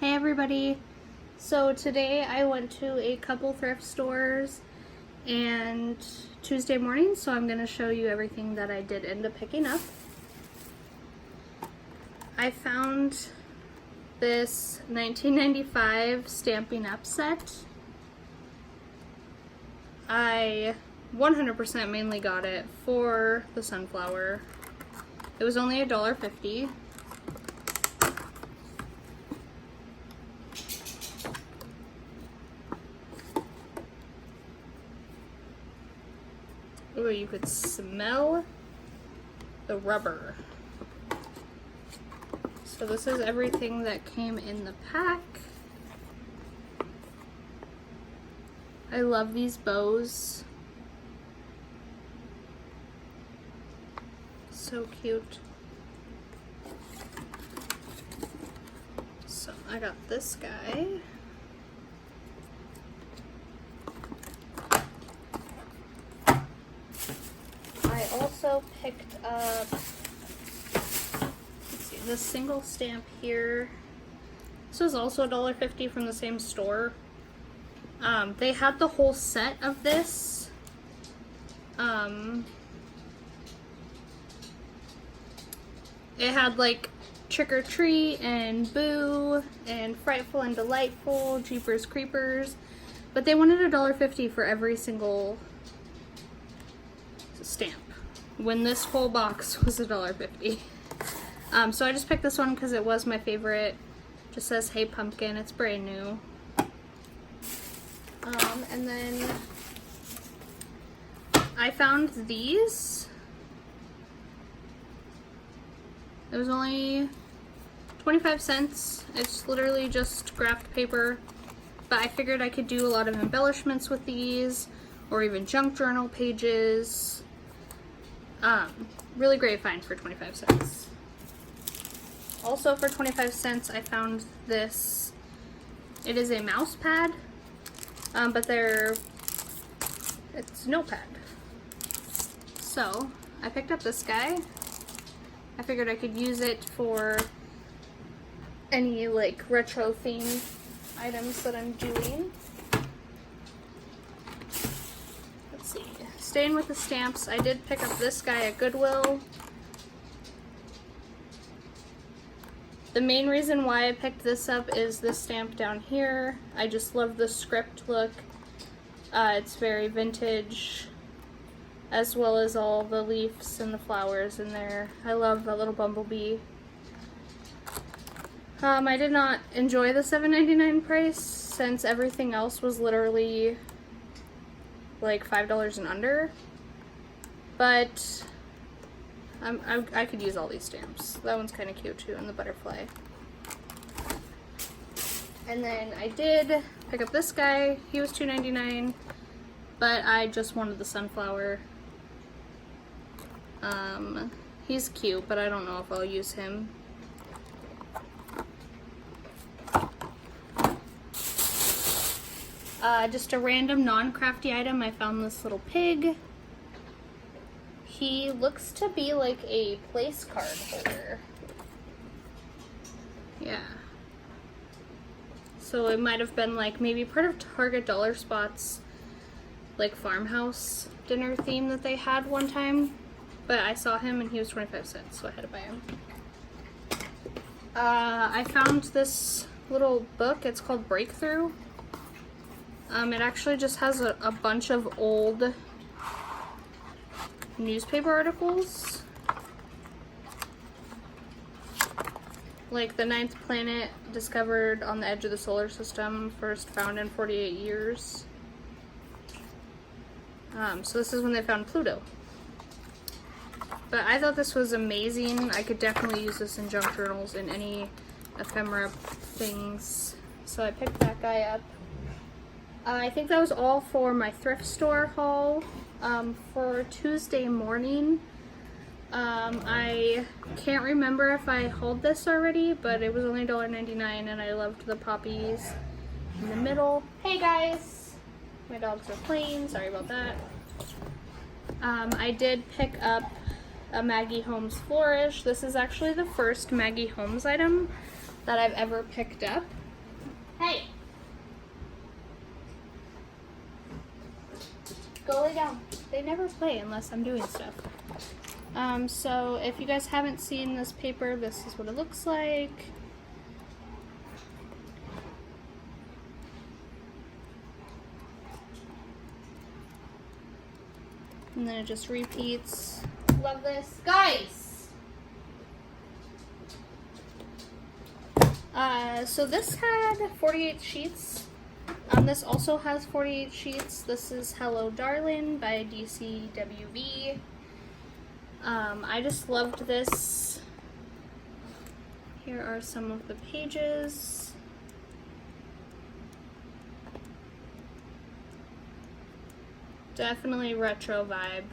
Hey everybody! So today I went to a couple thrift stores and Tuesday morning, so I'm going to show you everything that I did end up picking up. I found this 1995 Stampin' Up set. I 100% mainly got it for the sunflower. It was only $1.50. Ooh, you could smell the rubber. So this is everything that came in the pack. I love these bows. So cute. So I got this guy. I also picked up, let's see, this single stamp here. This was also $1.50 from the same store. They had the whole set of this. It had like Trick or Treat and Boo and Frightful and Delightful, Jeepers Creepers, but they wanted $1.50 for every single stamp when this whole box was $1.50. So I just picked this one because it was my favorite. Just says "Hey Pumpkin," it's brand new. And then I found these. It was only 25 cents. It's literally just graphed paper, but I figured I could do a lot of embellishments with these, or even junk journal pages. Really great find for 25 cents. Also for 25 cents I found this. It is a mouse pad, but it's notepad. So I picked up this guy. I figured I could use it for any like retro themed items that I'm doing. Let's see. Staying with the stamps, I did pick up this guy at Goodwill. The main reason why I picked this up is this stamp down here. I just love the script look. It's very vintage, as well as all the leaves and the flowers in there. I love that little bumblebee. I did not enjoy the $7.99 price since everything else was literally like $5 and under, but I could use all these stamps. That one's kind of cute too, and the butterfly. And then I did pick up this guy. He was $2.99, but I just wanted the sunflower. He's cute, but I don't know if I'll use him. Just a random non-crafty item, I found this little pig. He looks to be like a place card holder. Yeah. So it might have been like maybe part of Target Dollar Spot's like farmhouse dinner theme that they had one time. But I saw him and he was 25 cents, so I had to buy him. I found this little book. It's called Breakthrough. It actually just has a bunch of old newspaper articles. Like the 9th planet discovered on the edge of the solar system, first found in 48 years. So this is when they found Pluto. But I thought this was amazing. I could definitely use this in junk journals, in any ephemera things. So I picked that guy up. I think that was all for my thrift store haul. For Tuesday morning, I can't remember if I hauled this already, but it was only $1.99 and I loved the poppies in the middle. Hey guys! My dogs are playing, sorry about that. I did pick up a Maggie Holmes Flourish. This is actually the first Maggie Holmes item that I've ever picked up. Hey! Go lay down. They never play unless I'm doing stuff. So if you guys haven't seen this paper, this is what it looks like. And then it just repeats. Love this. Guys! So this had 48 sheets. This also has 48 sheets. This is Hello Darling by DCWV. I just loved this. Here are some of the pages. Definitely retro vibe.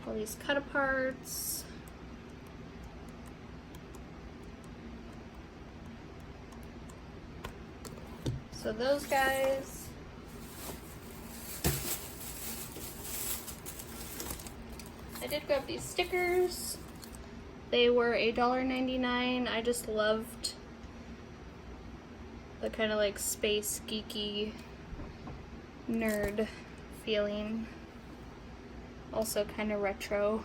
All these cut aparts. So those guys. I did grab these stickers. They were $1.99. I just loved the kind of like space geeky nerd feeling. Also kind of retro.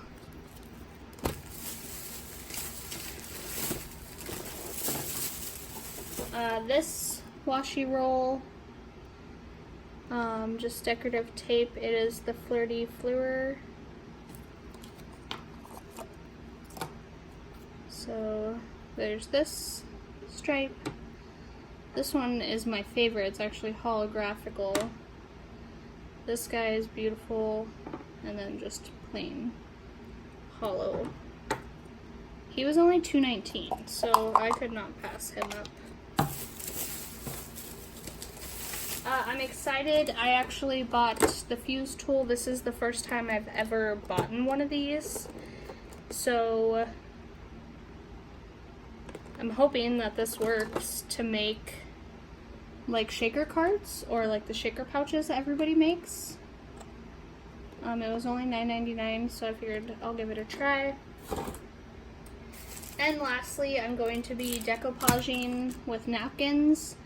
This washi roll, just decorative tape. It is the Flirty Fleur. So there's this stripe. This one is my favorite. It's actually holographical. This guy is beautiful, and then just plain hollow. He was only $2.19, so I could not pass him up. I'm excited. I actually bought the fuse tool. This is the first time I've ever bought one of these. So I'm hoping that this works to make like shaker cards or like the shaker pouches that everybody makes. It was only $9.99, so I figured I'll give it a try. And lastly, I'm going to be decoupaging with napkins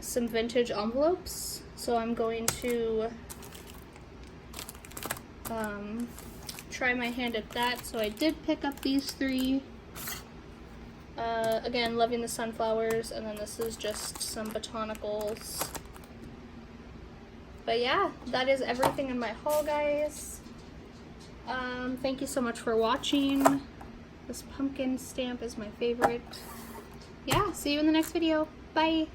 some vintage envelopes. So I'm going to try my hand at that. So I did pick up these three. Again, loving the sunflowers, and then this is just some botanicals. But yeah, that is everything in my haul, guys. Thank you so much for watching. This pumpkin stamp is my favorite. Yeah, see you in the next video. Bye!